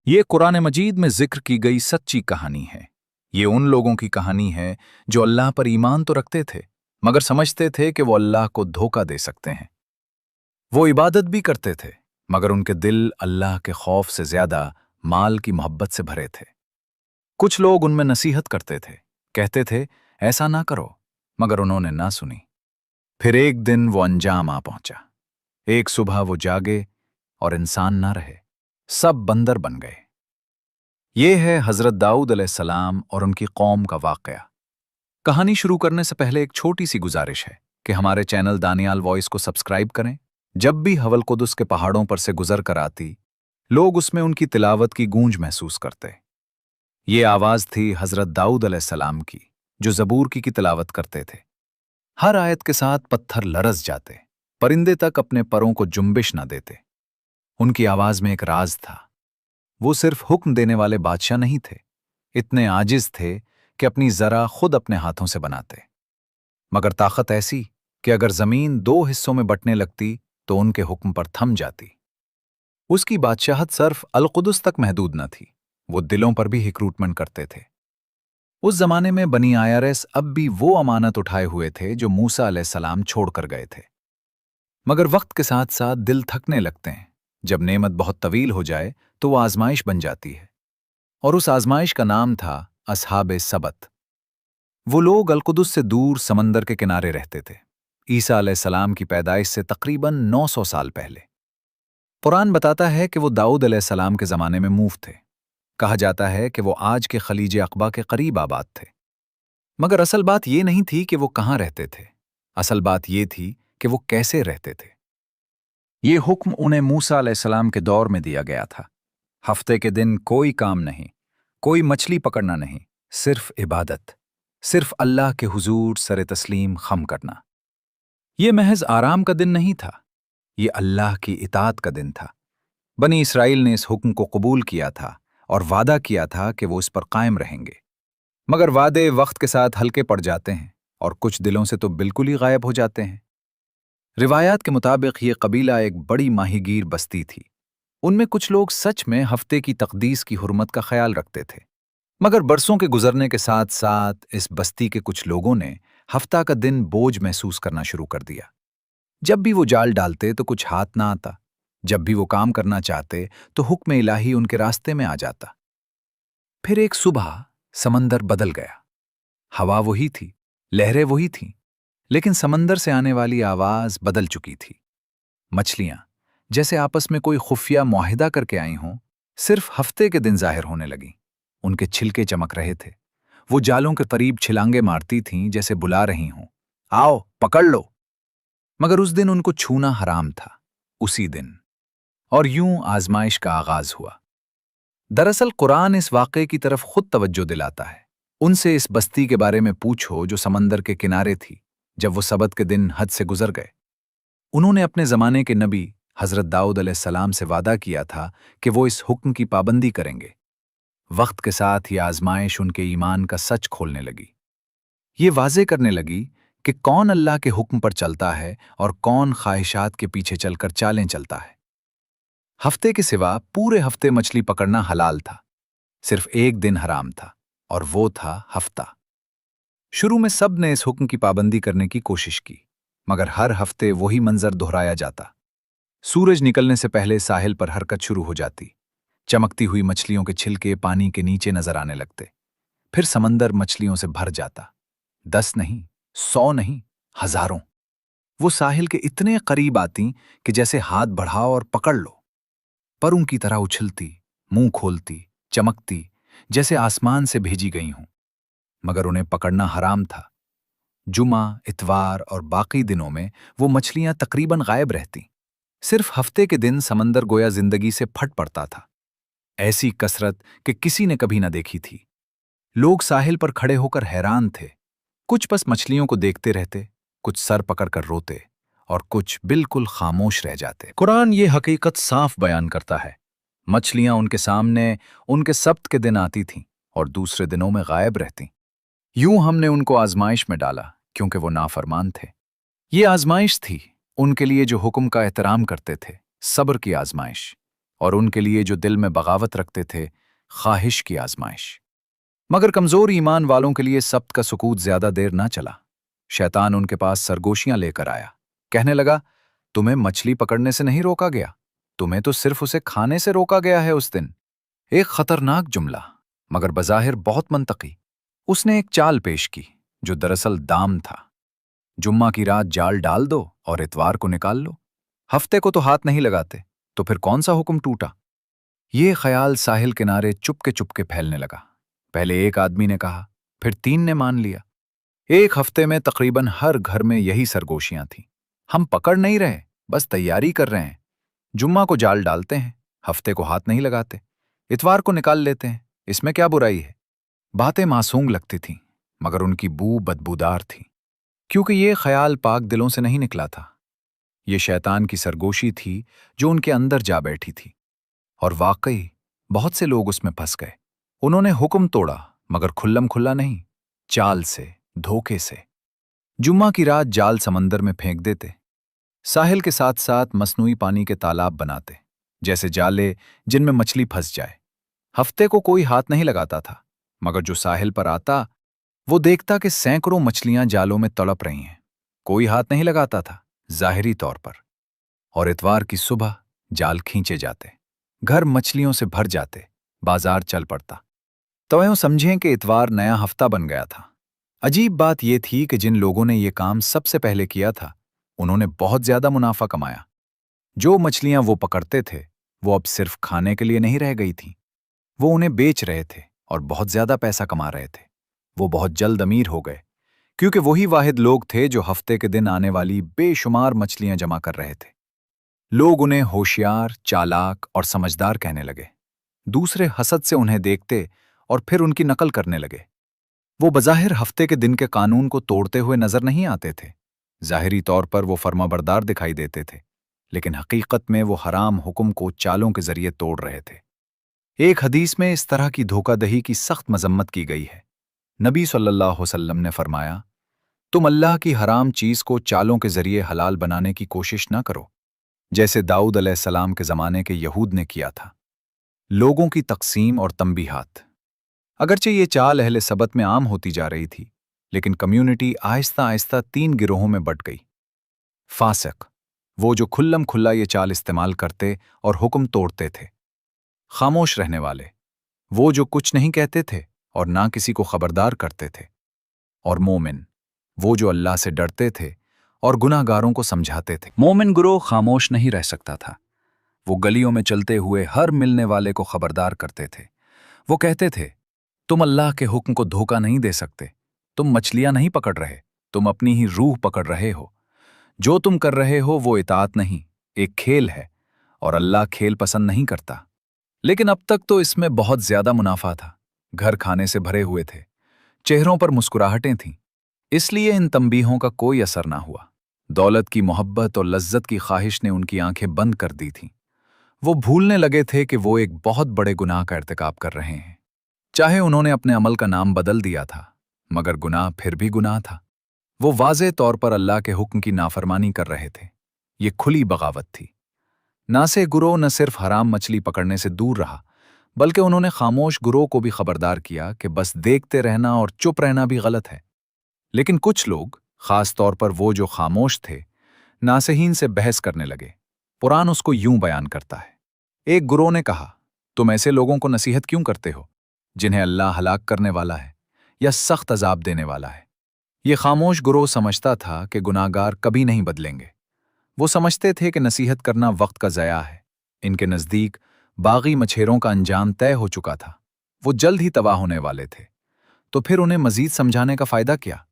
ये कुरान मजीद में जिक्र की गई सच्ची कहानी है। ये उन लोगों की कहानी है जो अल्लाह पर ईमान तो रखते थे, मगर समझते थे कि वो अल्लाह को धोखा दे सकते हैं। वो इबादत भी करते थे, मगर उनके दिल अल्लाह के खौफ से ज्यादा माल की मोहब्बत से भरे थे। कुछ लोग उनमें नसीहत करते थे, कहते थे ऐसा ना करो, मगर उन्होंने ना सुनी। फिर एक दिन वो अंजाम आ पहुंचा। एक सुबह वो जागे और इंसान ना रहे, सब बंदर बन गए। ये है हजरत दाऊद अलैहिस्सलाम और उनकी कौम का वाकया। कहानी शुरू करने से पहले एक छोटी सी गुजारिश है कि हमारे चैनल दानियाल वॉइस को सब्सक्राइब करें। जब भी हवल कुदस के पहाड़ों पर से गुजर कर आती, लोग उसमें उनकी तिलावत की गूंज महसूस करते। ये आवाज थी हजरत दाऊद अलैहिस्सलाम की, जो जबूर की तिलावत करते थे। हर आयत के साथ पत्थर लरस जाते, परिंदे तक अपने परों को जुम्बिश न देते। उनकी आवाज में एक राज था। वो सिर्फ हुक्म देने वाले बादशाह नहीं थे, इतने आजिज थे कि अपनी जरा खुद अपने हाथों से बनाते। मगर ताकत ऐसी कि अगर जमीन दो हिस्सों में बंटने लगती तो उनके हुक्म पर थम जाती। उसकी बादशाहत सिर्फ अलकुदस तक महदूद न थी, वो दिलों पर भी रिक्रूटमेंट करते थे। उस जमाने में बनी आईआरएस अब भी वो अमानत उठाए हुए थे जो मूसा अलैहिस्सलाम छोड़कर गए थे। मगर वक्त के साथ साथ दिल थकने लगते हैं। जब नेमत बहुत तवील हो जाए तो वो आजमाइश बन जाती है, और उस आजमाइश का नाम था असहाबे सबत। वो लोग अलकुदस से दूर समंदर के किनारे रहते थे, ईसा अलैहिस्सलाम की पैदाइश से तकरीबन 900 साल पहले। कुरान बताता है कि वो दाऊद अलैहिस्सलाम के ज़माने में मूव थे। कहा जाता है कि वो आज के खलीज अक़बा के करीब आबाद थे। मगर असल बात ये नहीं थी कि वो कहाँ रहते थे, असल बात ये थी कि वो कैसे रहते थे। ये हुक्म उन्हें मूसा अलैहिस्सलाम के दौर में दिया गया था। हफ्ते के दिन कोई काम नहीं, कोई मछली पकड़ना नहीं, सिर्फ इबादत, सिर्फ अल्लाह के हुजूर सरे तस्लीम खम करना। ये महज आराम का दिन नहीं था, ये अल्लाह की इताअत का दिन था। बनी इसराइल ने इस हुक्म को कबूल किया था और वादा किया था कि वो इस पर कायम रहेंगे। मगर वादे वक्त के साथ हल्के पड़ जाते हैं और कुछ दिलों से तो बिल्कुल ही गायब हो जाते हैं। रिवायात के मुताबिक ये कबीला एक बड़ी माहीगीर बस्ती थी। उनमें कुछ लोग सच में हफ्ते की तकदीस की हुर्मत का ख्याल रखते थे। मगर बरसों के गुजरने के साथ साथ इस बस्ती के कुछ लोगों ने हफ्ता का दिन बोझ महसूस करना शुरू कर दिया। जब भी वो जाल डालते तो कुछ हाथ ना आता, जब भी वो काम करना चाहते तो हुक्म इलाही उनके रास्ते में आ जाता। फिर एक सुबह समंदर बदल गया। हवा वही थी, लहरें वही थीं, लेकिन समंदर से आने वाली आवाज बदल चुकी थी। मछलियां जैसे आपस में कोई खुफिया मुआहिदा करके आई हों, सिर्फ हफ्ते के दिन जाहिर होने लगीं। उनके छिलके चमक रहे थे, वो जालों के करीब छिलांगे मारती थीं जैसे बुला रही हों, आओ पकड़ लो। मगर उस दिन उनको छूना हराम था, उसी दिन। और यूं आजमाइश का आगाज हुआ। दरअसल कुरान इस वाक़े की तरफ खुद तवज्जो दिलाता है। उनसे इस बस्ती के बारे में पूछो जो समंदर के किनारे थी जब वो सबत के दिन हद से गुजर गए। उन्होंने अपने ज़माने के नबी हज़रत दाऊद अलैहिस्सलाम से वादा किया था कि वो इस हुक्म की पाबंदी करेंगे। वक्त के साथ ये आजमाइश उनके ईमान का सच खोलने लगी। ये वाज़े करने लगी कि कौन अल्लाह के हुक्म पर चलता है और कौन ख्वाहिशात के पीछे चलकर चालें चलता है। हफ्ते के सिवा पूरे हफ्ते मछली पकड़ना हलाल था, सिर्फ एक दिन हराम था, और वो था हफ्ता। शुरू में सब ने इस हुक्म की पाबंदी करने की कोशिश की, मगर हर हफ्ते वही मंजर दोहराया जाता। सूरज निकलने से पहले साहिल पर हरकत शुरू हो जाती। चमकती हुई मछलियों के छिलके पानी के नीचे नजर आने लगते। फिर समंदर मछलियों से भर जाता। 10 नहीं, 100 नहीं, हजारों। वो साहिल के इतने करीब आती कि जैसे हाथ बढ़ाओ और पकड़ लो। पर उनकी तरह उछलती, मुंह खोलती, चमकती, जैसे आसमान से भेजी गई हों। मगर उन्हें पकड़ना हराम था। जुमा, इतवार और बाकी दिनों में वो मछलियां तकरीबन गायब रहती। सिर्फ हफ्ते के दिन समंदर गोया जिंदगी से फट पड़ता था। ऐसी कसरत कि किसी ने कभी न देखी थी। लोग साहिल पर खड़े होकर हैरान थे। कुछ बस मछलियों को देखते रहते, कुछ सर पकड़कर रोते, और कुछ बिल्कुल खामोश रह जाते। कुरान ये हकीकत साफ बयान करता है। मछलियां उनके सामने उनके सब्त के दिन आती थीं और दूसरे दिनों में गायब रहतीं। यूं हमने उनको आजमाइश में डाला क्योंकि वो नाफरमान थे। ये आजमाइश थी उनके लिए जो हुक्म का एहतराम करते थे, सब्र की आजमाइश। और उनके लिए जो दिल में बगावत रखते थे, ख्वाहिश की आजमाइश। मगर कमजोर ईमान वालों के लिए सब्त का सुकूत ज्यादा देर ना चला। शैतान उनके पास सरगोशियां लेकर आया। कहने लगा, तुम्हें मछली पकड़ने से नहीं रोका गया, तुम्हें तो सिर्फ उसे खाने से रोका गया है उस दिन। एक खतरनाक जुमला, मगर बज़ाहिर बहुत मंतकी। उसने एक चाल पेश की जो दरअसल दाम था। जुम्मा की रात जाल डाल दो और इतवार को निकाल लो। हफ्ते को तो हाथ नहीं लगाते, तो फिर कौन सा हुक्म टूटा? ये ख्याल साहिल किनारे चुपके चुपके फैलने लगा। पहले एक आदमी ने कहा, फिर 3 ने मान लिया। एक हफ्ते में तकरीबन हर घर में यही सरगोशियां थीं। हम पकड़ नहीं रहे, बस तैयारी कर रहे हैं। जुम्मा को जाल डालते हैं, हफ्ते को हाथ नहीं लगाते, इतवार को निकाल लेते हैं, इसमें क्या बुराई है? बातें मासूम लगती थीं, मगर उनकी बू बदबूदार थी, क्योंकि ये ख्याल पाक दिलों से नहीं निकला था। ये शैतान की सरगोशी थी जो उनके अंदर जा बैठी थी। और वाकई बहुत से लोग उसमें फंस गए। उन्होंने हुक्म तोड़ा, मगर खुल्लम खुल्ला नहीं, चाल से, धोखे से। जुम्मा की रात जाल समंदर में फेंक देते, साहिल के साथ साथ मसनूई पानी के तालाब बनाते, जैसे जाले जिनमें मछली फंस जाए। हफ्ते को कोई हाथ नहीं लगाता था, मगर जो साहिल पर आता वो देखता कि सैकड़ों मछलियां जालों में तड़प रही हैं। कोई हाथ नहीं लगाता था, जाहिरी तौर पर। और इतवार की सुबह जाल खींचे जाते, घर मछलियों से भर जाते, बाजार चल पड़ता। तो यूं समझें कि इतवार नया हफ्ता बन गया था। अजीब बात यह थी कि जिन लोगों ने यह काम सबसे पहले किया था, उन्होंने बहुत ज्यादा मुनाफा कमाया। जो मछलियां वो पकड़ते थे, वो अब सिर्फ खाने के लिए नहीं रह गई थीं। वो उन्हें बेच रहे थे और बहुत ज्यादा पैसा कमा रहे थे। वो बहुत जल्द अमीर हो गए, क्योंकि वही वाहिद लोग थे जो हफ्ते के दिन आने वाली बेशुमार मछलियां जमा कर रहे थे। लोग उन्हें होशियार, चालाक और समझदार कहने लगे। दूसरे हसद से उन्हें देखते और फिर उनकी नकल करने लगे। वो बज़ाहिर हफ्ते के दिन के कानून को तोड़ते हुए नजर नहीं आते थे। ज़ाहिरी तौर पर वो फर्माबरदार दिखाई देते थे, लेकिन हकीकत में वो हराम हुक्म को चालों के जरिए तोड़ रहे थे। एक हदीस में इस तरह की धोखादही की सख्त मजम्मत की गई है। नबी सल्लल्लाहु अलैहि वसल्लम ने फरमाया, तुम अल्लाह की हराम चीज को चालों के जरिए हलाल बनाने की कोशिश न करो, जैसे दाऊद अलैहिस्सलाम के जमाने के यहूद ने किया था। लोगों की तकसीम और तंबीहात। अगरचे ये चाल अहले सबत में आम होती जा रही थी, लेकिन कम्युनिटी आहिस्ता आहिस्ता 3 गिरोहों में बंट गई। फासिक, वो जो खुल्लम खुल्ला ये चाल इस्तेमाल करते और हुक्म तोड़ते थे। खामोश रहने वाले, वो जो कुछ नहीं कहते थे और ना किसी को खबरदार करते थे। और मोमिन, वो जो अल्लाह से डरते थे और गुनाहगारों को समझाते थे। मोमिन गुरोह खामोश नहीं रह सकता था। वो गलियों में चलते हुए हर मिलने वाले को खबरदार करते थे। वो कहते थे, तुम अल्लाह के हुक्म को धोखा नहीं दे सकते। तुम मछलियां नहीं पकड़ रहे, तुम अपनी ही रूह पकड़ रहे हो। जो तुम कर रहे हो वो इताअत नहीं, एक खेल है, और अल्लाह खेल पसंद नहीं करता। लेकिन अब तक तो इसमें बहुत ज्यादा मुनाफा था। घर खाने से भरे हुए थे, चेहरों पर मुस्कुराहटें थीं, इसलिए इन तंबीहों का कोई असर ना हुआ। दौलत की मोहब्बत और लज्जत की ख्वाहिश ने उनकी आंखें बंद कर दी थीं। वो भूलने लगे थे कि वो एक बहुत बड़े गुनाह का इर्तिकाब कर रहे हैं। चाहे उन्होंने अपने अमल का नाम बदल दिया था, मगर गुनाह फिर भी गुनाह था। वो वाज़े तौर पर अल्लाह के हुक्म की नाफरमानी कर रहे थे। ये खुली बगावत थी। नासे गुरोह न सिर्फ हराम मछली पकड़ने से दूर रहा, बल्कि उन्होंने खामोश गुरोह को भी खबरदार किया कि बस देखते रहना और चुप रहना भी गलत है। लेकिन कुछ लोग, खास तौर पर वो जो खामोश थे, नासहीन से बहस करने लगे। कुरान उसको यूं बयान करता है। एक गुरोह ने कहा, तुम ऐसे लोगों को नसीहत क्यों करते हो जिन्हें अल्लाह हलाक करने वाला है या सख्त अजाब देने वाला है? ये खामोश गुरोह समझता था कि गुनाहगार कभी नहीं बदलेंगे। वो समझते थे कि नसीहत करना वक्त का ज़या है। इनके नज़दीक बागी मछेरों का अंजाम तय हो चुका था। वो जल्द ही तबाह होने वाले थे, तो फिर उन्हें मजीद समझाने का फ़ायदा क्या?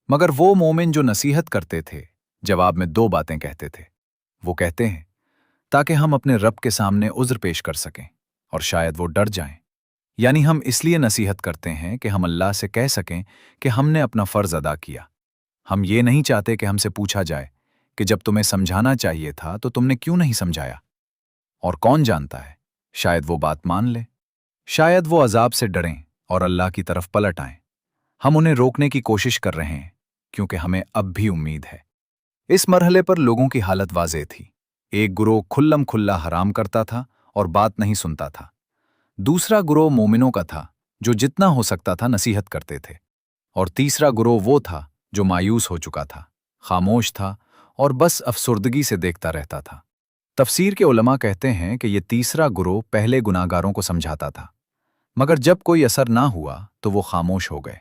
मगर वो मोमिन जो नसीहत करते थे, जवाब में 2 बातें कहते थे। वो कहते हैं, ताकि हम अपने रब के सामने उज़्र पेश कर सकें और शायद वो डर जाएं। यानी हम इसलिए नसीहत करते हैं कि हम अल्लाह से कह सकें कि हमने अपना फ़र्ज़ अदा किया। हम ये नहीं चाहते कि हमसे पूछा जाए कि जब तुम्हें समझाना चाहिए था तो तुमने क्यों नहीं समझाया। और कौन जानता है, शायद वो बात मान ले, शायद वो अजाब से डरें और अल्लाह की तरफ पलट आएं। हम उन्हें रोकने की कोशिश कर रहे हैं, क्योंकि हमें अब भी उम्मीद है। इस मरहले पर लोगों की हालत वाज़ेह थी। एक गुरोह खुल्लम खुल्ला हराम करता था और बात नहीं सुनता था। दूसरा गुरोह मोमिनों का था, जो जितना हो सकता था नसीहत करते थे। और तीसरा गुरोह वो था जो मायूस हो चुका था, खामोश था और बस अफसुर्दगी से देखता रहता था। तफसीर के उलमा कहते हैं कि ये तीसरा गुरोह पहले गुनाहगारों को समझाता था, मगर जब कोई असर ना हुआ तो वो खामोश हो गए।